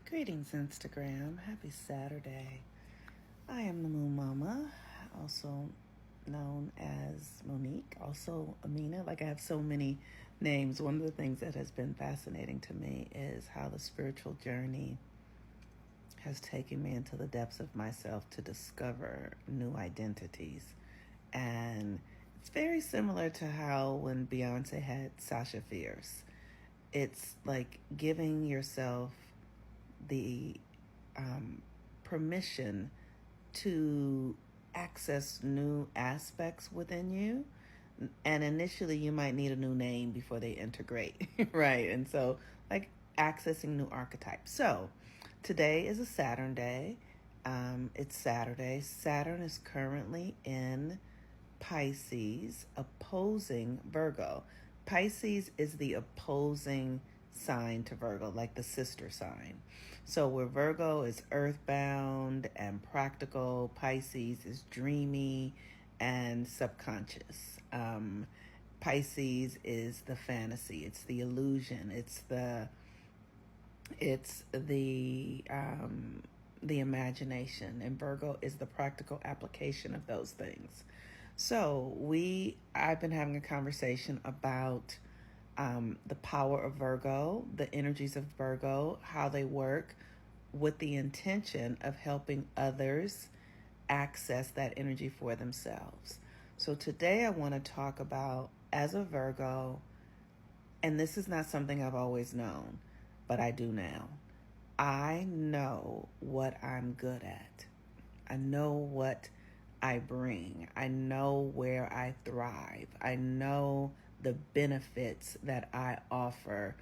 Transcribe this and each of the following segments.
Greetings, Instagram. Happy Saturday. I am the Moon Mama, also known as Monique, also Amina. Like, I have so many names. One of the things that has been fascinating to me is how the spiritual journey has taken me into the depths of myself to discover new identities. And it's very similar to how when Beyonce had Sasha Fierce. It's like giving yourself the permission to access new aspects within you. And initially, you might need a new name before they integrate, right? And so, like, accessing new archetypes. So, today is a Saturn day. It's Saturday. Saturn is currently in Pisces, opposing Virgo. Pisces is the opposing sign to Virgo, like the sister sign. So where Virgo is earthbound and practical, Pisces is dreamy and subconscious. Pisces is the fantasy. It's the illusion. It's the imagination, and Virgo is the practical application of those things. So I've been having a conversation about the power of Virgo, the energies of Virgo, how they work, with the intention of helping others access that energy for themselves. So today I want to talk about, as a Virgo, and this is not something I've always known, but I do now. I know what I'm good at. I know what I bring. I know where I thrive. I know the benefits that I offer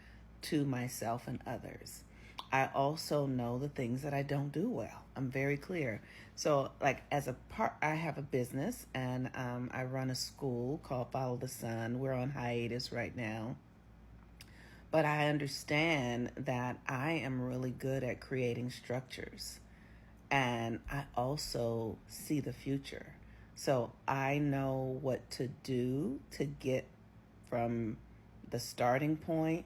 to myself and others. I also know the things that I don't do well. I'm very clear. So, like, as a part, I have a business, and I run a school called Follow the Sun. We're on hiatus right now. But I understand that I am really good at creating structures. And I also see the future. So I know what to do to get from the starting point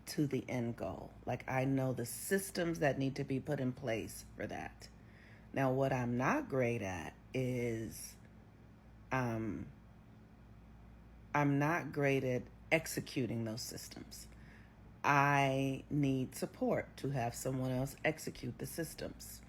to the end goal. Like, I know the systems that need to be put in place for that. Now, what I'm not great at is I'm not great at executing those systems. I need support to have someone else execute the systems.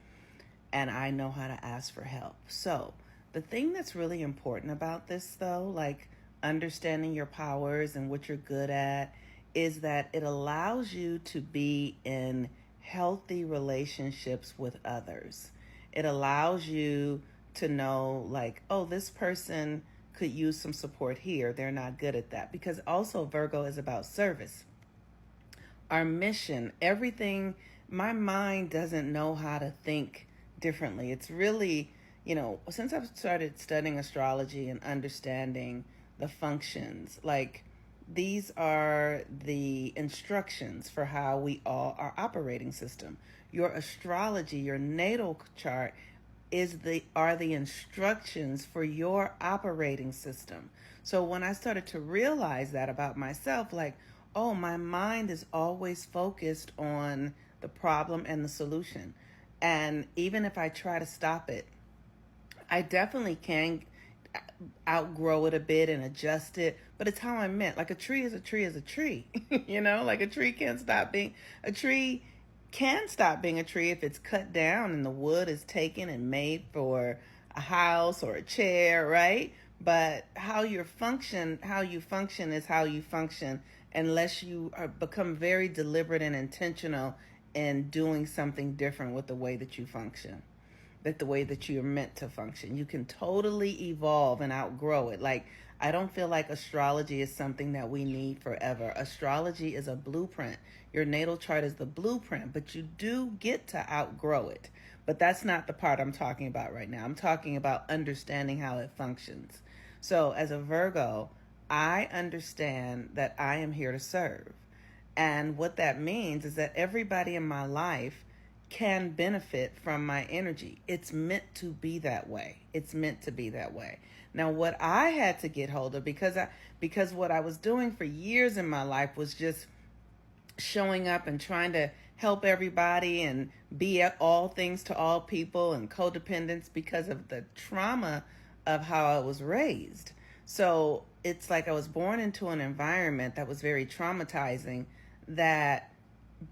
And I know how to ask for help. So the thing that's really important about this, though, like understanding your powers and what you're good at, is that it allows you to be in healthy relationships with others. It allows you to know, like, oh, this person could use some support here. They're not good at that. Because also Virgo is about service. Our mission, everything. My mind doesn't know how to think differently. It's really, since I've started studying astrology and understanding the functions, like, these are the instructions for how we all, our operating system. Your astrology, your natal chart are the instructions for your operating system. So when I started to realize that about myself, like, oh, my mind is always focused on the problem and the solution. And even if I try to stop it, I definitely can outgrow it a bit and adjust it. But it's how I'm meant. Like, a tree is a tree is a tree. Like, a tree can stop being a tree if it's cut down and the wood is taken and made for a house or a chair, right? But how you function is how you function, unless you become very deliberate and intentional in doing something different with the way that you function, that the way that you're meant to function. You can totally evolve and outgrow it. Like, I don't feel like astrology is something that we need forever. Astrology is a blueprint. Your natal chart is the blueprint, but you do get to outgrow it. But that's not the part I'm talking about right now. I'm talking about understanding how it functions. So as a Virgo, I understand that I am here to serve. And what that means is that everybody in my life can benefit from my energy. It's meant to be that way. It's meant to be that way. Now, what I had to get hold of, because what I was doing for years in my life was just showing up and trying to help everybody and be at all things to all people, and codependence because of the trauma of how I was raised. So it's like I was born into an environment that was very traumatizing, that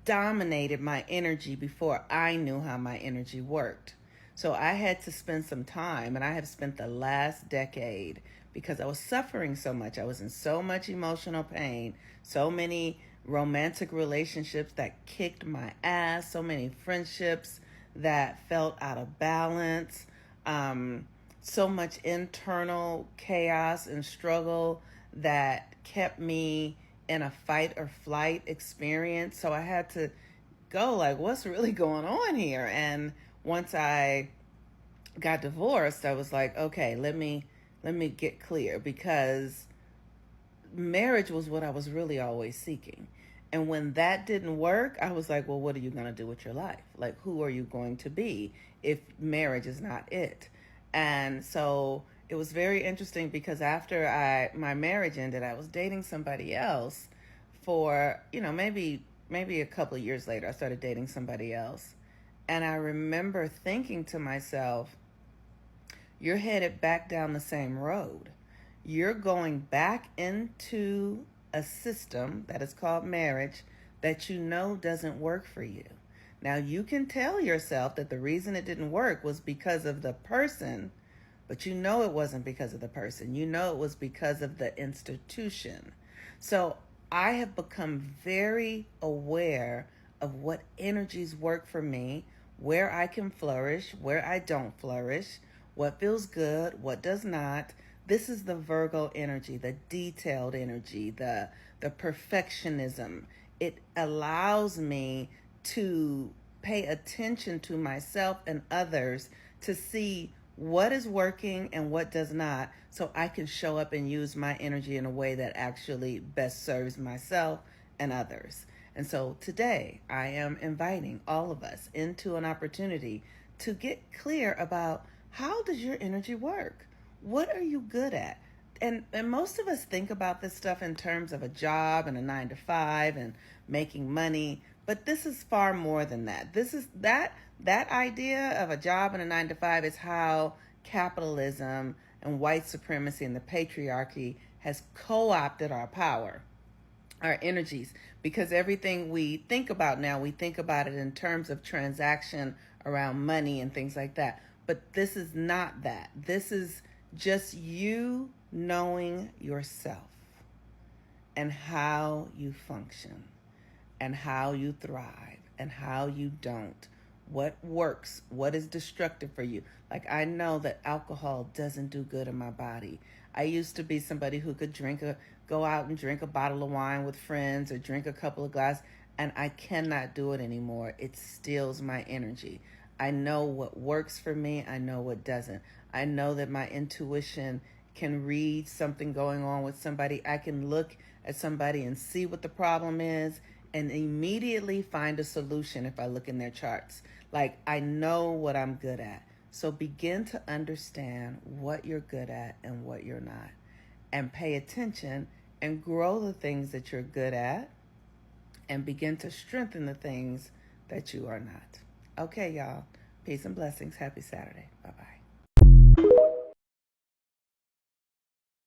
dominated my energy before I knew how my energy worked. So I had to spend some time, and I have spent the last decade, because I was suffering so much. I was in so much emotional pain, so many romantic relationships that kicked my ass, so many friendships that felt out of balance, so much internal chaos and struggle that kept me in a fight or flight experience. So I had to go, like, what's really going on here? And once I got divorced, I was like, okay, let me get clear, because marriage was what I was really always seeking. And when that didn't work, I was like, well, what are you going to do with your life? Like, who are you going to be if marriage is not it? And so it was very interesting, because after my marriage ended, I was dating somebody else for, maybe a couple of years later, I started dating somebody else. And I remember thinking to myself, you're headed back down the same road. You're going back into a system that is called marriage that you know doesn't work for you. Now, you can tell yourself that the reason it didn't work was because of the person, but you know it wasn't because of the person. You know it was because of the institution. So I have become very aware of what energies work for me, where I can flourish, where I don't flourish, what feels good, what does not. This is the Virgo energy, the detailed energy, the perfectionism. It allows me to pay attention to myself and others to see what is working and what does not, so I can show up and use my energy in a way that actually best serves myself and others. And so today I am inviting all of us into an opportunity to get clear about, how does your energy work? What are you good at? And most of us think about this stuff in terms of a job and a 9 to 5 and making money, but this is far more than that. This is that idea of a job and a 9 to 5 is how capitalism and white supremacy and the patriarchy has co-opted our power, our energies, because everything we think about now, we think about it in terms of transaction around money and things like that. But this is not that. This is just you knowing yourself and how you function and how you thrive and how you don't. What works, what is destructive for you. Like, I know that alcohol doesn't do good in my body. I used to be somebody who could go out and drink a bottle of wine with friends or drink a couple of glasses, and I cannot do it anymore. It steals my energy. I know what works for me. I know what doesn't. I know that my intuition can read something going on with somebody. I can look at somebody and see what the problem is and immediately find a solution if I look in their charts. Like, I know what I'm good at. So begin to understand what you're good at and what you're not, and pay attention and grow the things that you're good at, and begin to strengthen the things that you are not. Okay, y'all. Peace and blessings. Happy Saturday. Bye-bye.